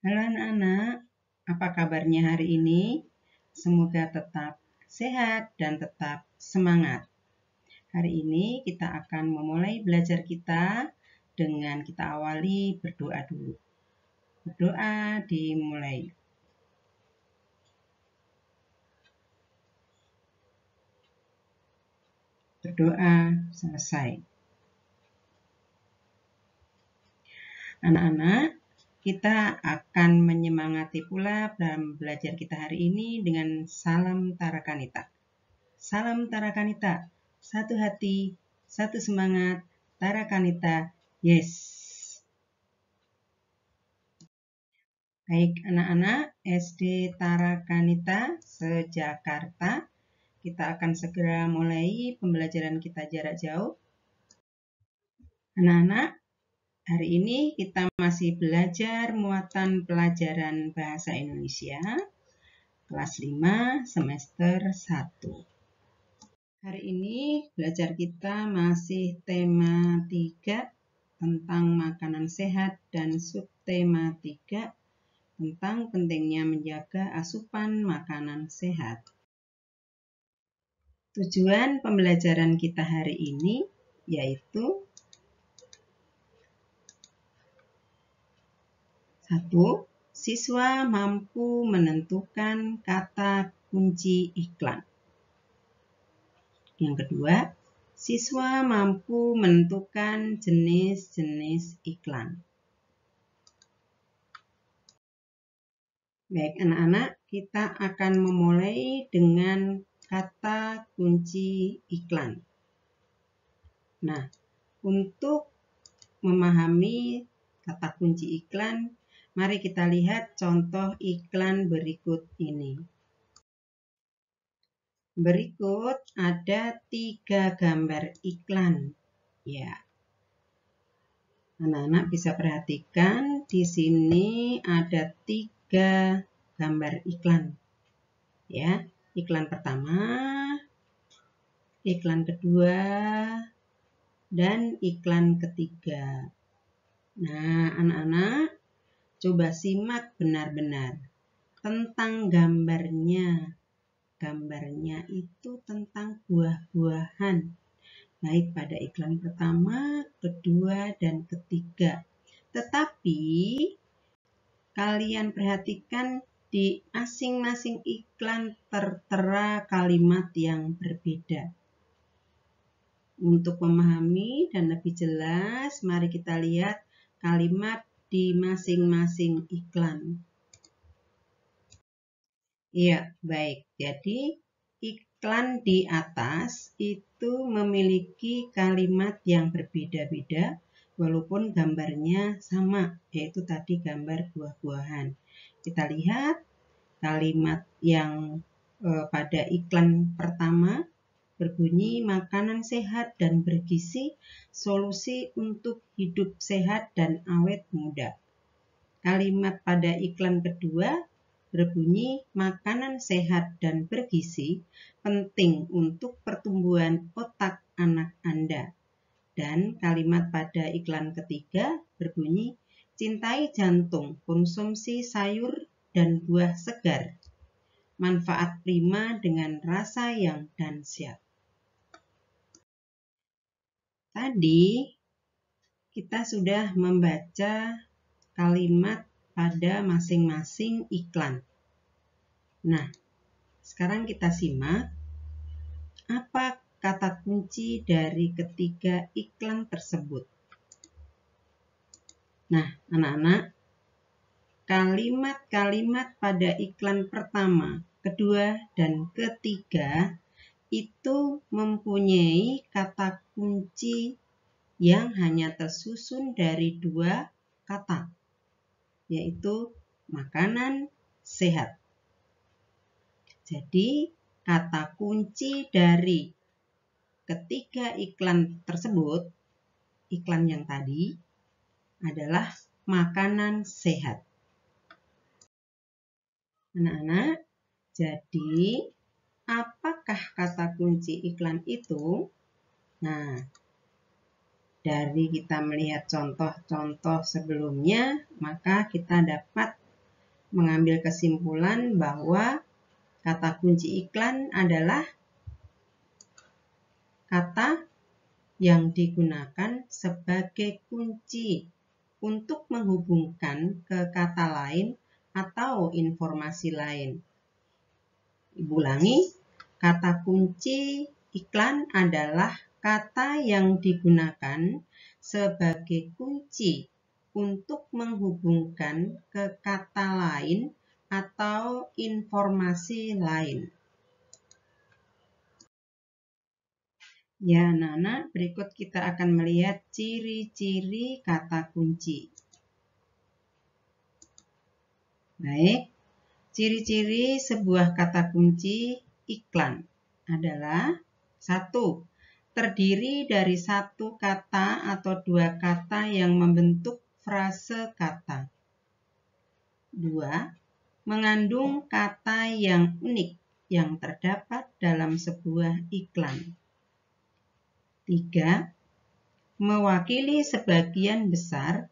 Halo anak-anak, apa kabarnya hari ini? Semoga tetap sehat dan tetap semangat. Hari ini kita akan memulai belajar kita dengan kita awali berdoa dulu. Berdoa dimulai. Berdoa selesai. Anak-anak, kita akan menyemangati pula dalam belajar kita hari ini dengan salam Tarakanita. Salam Tarakanita, satu hati, satu semangat, Tarakanita, yes. Baik anak-anak SD Tarakanita se-Jakarta, kita akan segera mulai pembelajaran kita jarak jauh. Anak-anak, hari ini kita masih belajar muatan pelajaran Bahasa Indonesia kelas 5 semester 1. Hari ini belajar kita masih tema 3 tentang makanan sehat dan subtema 3 tentang pentingnya menjaga asupan makanan sehat. Tujuan pembelajaran kita hari ini yaitu 1. Siswa mampu menentukan kata kunci iklan. Yang kedua, siswa mampu menentukan jenis-jenis iklan. Baik anak-anak, kita akan memulai dengan kata kunci iklan. Nah, untuk memahami kata kunci iklan, mari kita lihat contoh iklan berikut ini. Berikut ada 3 gambar iklan. Ya. Anak-anak bisa perhatikan di sini ada 3 gambar iklan. Ya, iklan pertama, iklan kedua, dan iklan ketiga. Nah, anak-anak coba simak benar-benar tentang gambarnya. Gambarnya itu tentang buah-buahan, baik pada iklan pertama, kedua, dan ketiga. Tetapi kalian perhatikan di masing-masing iklan tertera kalimat yang berbeda. Untuk memahami dan lebih jelas, mari kita lihat kalimat di masing-masing iklan. Iya, baik. Jadi iklan di atas itu memiliki kalimat yang berbeda-beda walaupun gambarnya sama, yaitu tadi gambar buah-buahan. Kita lihat kalimat yang pada iklan pertama berbunyi makanan sehat dan bergizi, solusi untuk hidup sehat dan awet muda. Kalimat pada iklan kedua berbunyi makanan sehat dan bergizi penting untuk pertumbuhan otak anak Anda. Dan kalimat pada iklan ketiga berbunyi cintai jantung, konsumsi sayur dan buah segar. Manfaat prima dengan rasa yang dahsyat. Tadi kita sudah membaca kalimat pada masing-masing iklan. Nah, sekarang kita simak apa kata kunci dari ketiga iklan tersebut. Nah, anak-anak, kalimat-kalimat pada iklan pertama, kedua, dan ketiga itu mempunyai kata kunci yang hanya tersusun dari 2 kata, yaitu makanan sehat. Jadi, kata kunci dari ketiga iklan tersebut, iklan yang tadi, adalah makanan sehat. Anak-anak, jadi apakah kata kunci iklan itu? Nah, dari kita melihat contoh-contoh sebelumnya, maka kita dapat mengambil kesimpulan bahwa kata kunci iklan adalah kata yang digunakan sebagai kunci untuk menghubungkan ke kata lain atau informasi lain. Ibu ulangi, kata kunci iklan adalah kata yang digunakan sebagai kunci untuk menghubungkan ke kata lain atau informasi lain. Ya, anak-anak, berikut kita akan melihat ciri-ciri kata kunci. Baik, ciri-ciri sebuah kata kunci iklan adalah 1. Terdiri dari satu kata atau dua kata yang membentuk frase kata. 2. Mengandung kata yang unik yang terdapat dalam sebuah iklan. 3. Mewakili sebagian besar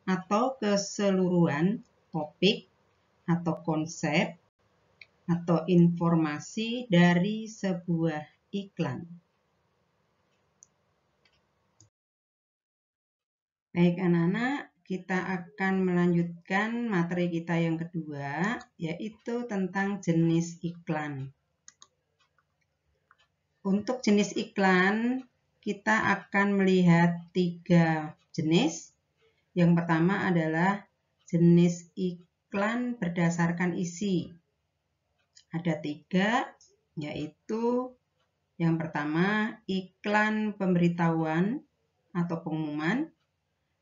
atau keseluruhan topik atau konsep atau informasi dari sebuah iklan. Baik anak-anak, kita akan melanjutkan materi kita yang kedua, yaitu tentang jenis iklan. Untuk jenis iklan, kita akan melihat 3 jenis. Yang pertama adalah jenis iklan berdasarkan isi. Ada 3, yaitu yang pertama iklan pemberitahuan atau pengumuman.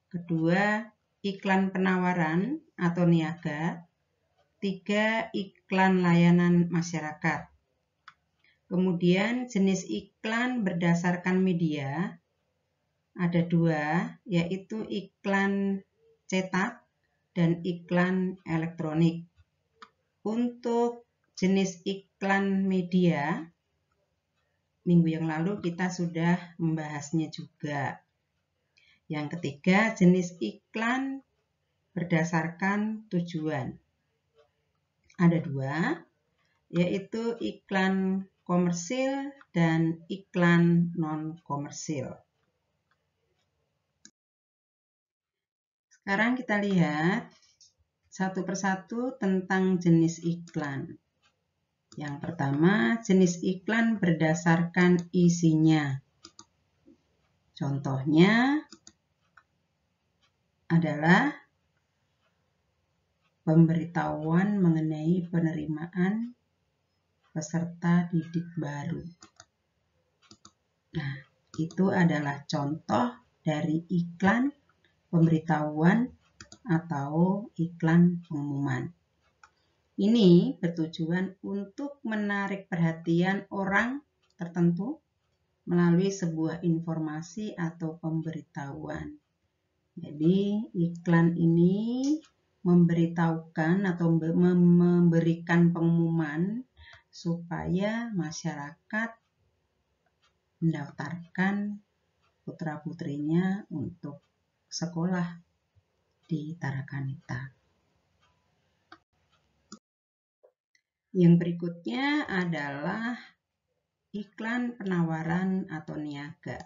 Kedua, iklan penawaran atau niaga. 3, iklan layanan masyarakat. Kemudian jenis iklan berdasarkan media ada 2, yaitu iklan cetak dan iklan elektronik. Untuk jenis iklan media, minggu yang lalu kita sudah membahasnya juga. Yang ketiga, jenis iklan berdasarkan tujuan. Ada 2, yaitu iklan komersil dan iklan non-komersil. Sekarang kita lihat satu persatu tentang jenis iklan. Yang pertama, jenis iklan berdasarkan isinya. Contohnya adalah pemberitahuan mengenai penerimaan peserta didik baru. Nah, itu adalah contoh dari iklan pemberitahuan atau iklan pengumuman. Ini bertujuan untuk menarik perhatian orang tertentu melalui sebuah informasi atau pemberitahuan. Jadi, iklan ini memberitahukan atau memberikan pengumuman supaya masyarakat mendaftarkan putra-putrinya untuk sekolah di Tarakanita. Yang berikutnya adalah iklan penawaran atau niaga.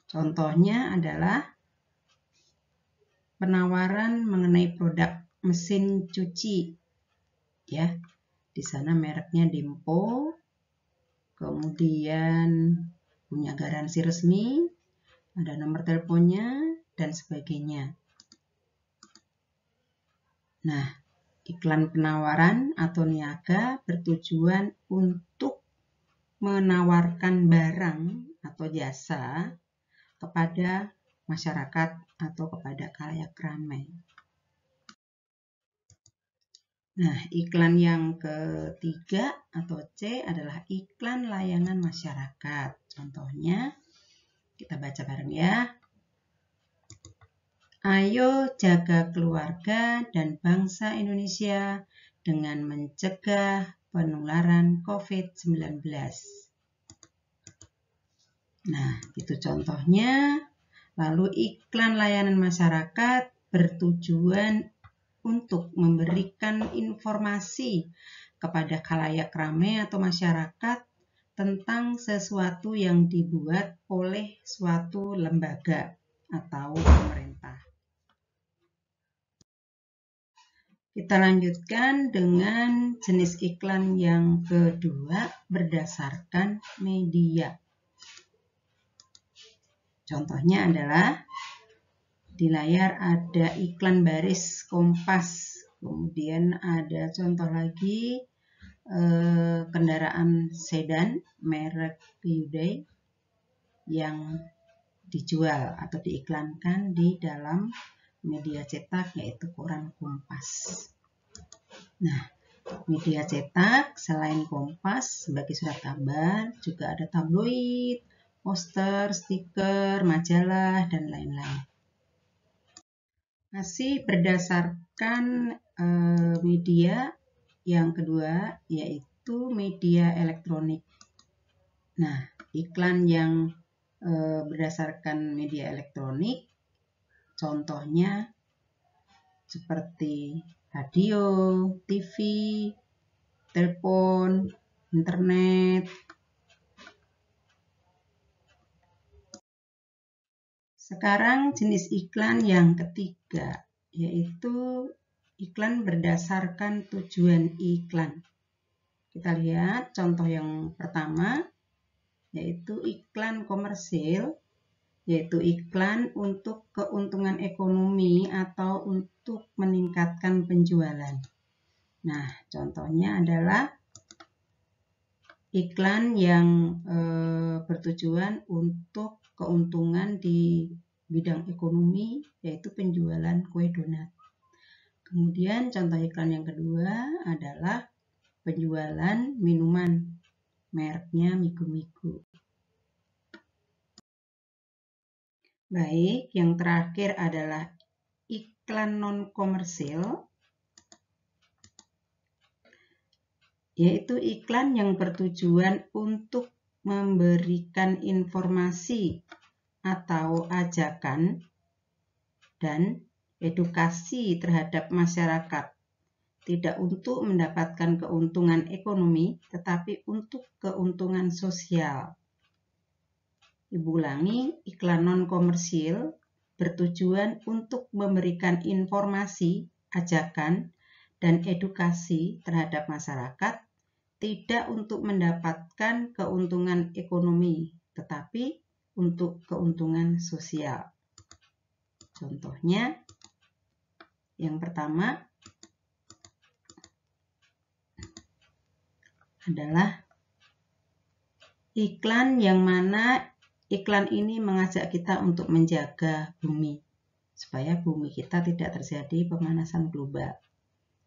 Contohnya adalah penawaran mengenai produk mesin cuci. Ya, di sana mereknya Dempo, kemudian punya garansi resmi, ada nomor teleponnya, dan sebagainya. Nah, iklan penawaran atau niaga bertujuan untuk menawarkan barang atau jasa kepada masyarakat atau kepada khalayak ramai. Nah, iklan yang ketiga atau C adalah iklan layanan masyarakat. Contohnya, kita baca bareng ya. Ayo jaga keluarga dan bangsa Indonesia dengan mencegah penularan COVID-19. Nah, itu contohnya. Lalu iklan layanan masyarakat bertujuan untuk memberikan informasi kepada khalayak ramai atau masyarakat tentang sesuatu yang dibuat oleh suatu lembaga atau pemerintah. Kita lanjutkan dengan jenis iklan yang kedua berdasarkan media. Contohnya adalah di layar ada iklan baris Kompas, kemudian ada contoh lagi kendaraan sedan merek Hyundai yang dijual atau diiklankan di dalam media cetak yaitu koran Kompas. Nah, media cetak selain Kompas sebagai surat kabar juga ada tabloid, poster, stiker, majalah, dan lain-lain. Masih berdasarkan media yang kedua yaitu media elektronik. Nah, iklan yang berdasarkan media elektronik contohnya seperti radio, TV, telepon, internet. Sekarang jenis iklan yang ketiga, yaitu iklan berdasarkan tujuan iklan. Kita lihat contoh yang pertama, yaitu iklan komersil, yaitu iklan untuk keuntungan ekonomi atau untuk meningkatkan penjualan. Nah, contohnya adalah iklan yang bertujuan untuk keuntungan di bidang ekonomi, yaitu penjualan kue donat. Kemudian contoh iklan yang kedua adalah penjualan minuman, mereknya Migo-Migo. Baik, yang terakhir adalah iklan non-komersil, yaitu iklan yang bertujuan untuk memberikan informasi atau ajakan dan edukasi terhadap masyarakat, tidak untuk mendapatkan keuntungan ekonomi, tetapi untuk keuntungan sosial. Ibu ulangi, iklan non-komersil bertujuan untuk memberikan informasi, ajakan, dan edukasi terhadap masyarakat, tidak untuk mendapatkan keuntungan ekonomi, tetapi untuk keuntungan sosial. Contohnya, yang pertama adalah iklan yang mana iklan ini mengajak kita untuk menjaga bumi, supaya bumi kita tidak terjadi pemanasan global.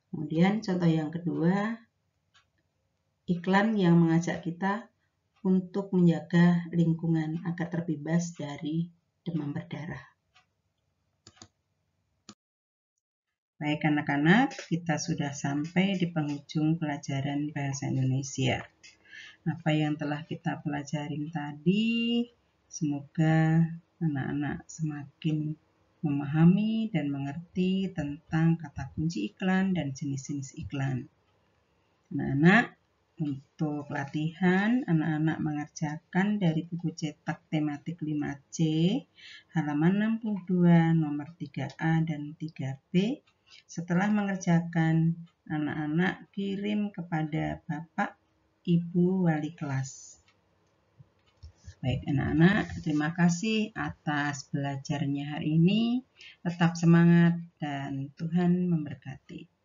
Kemudian contoh yang kedua, iklan yang mengajak kita untuk menjaga lingkungan agar terbebas dari demam berdarah. Baik anak-anak, kita sudah sampai di penghujung pelajaran Bahasa Indonesia. Apa yang telah kita pelajarin tadi, semoga anak-anak semakin memahami dan mengerti tentang kata kunci iklan dan jenis-jenis iklan. Anak-anak, untuk latihan, anak-anak mengerjakan dari buku cetak tematik 5C, halaman 62, nomor 3A dan 3B. Setelah mengerjakan, anak-anak kirim kepada Bapak, Ibu Wali kelas. Baik anak-anak, terima kasih atas belajarnya hari ini. Tetap semangat dan Tuhan memberkati.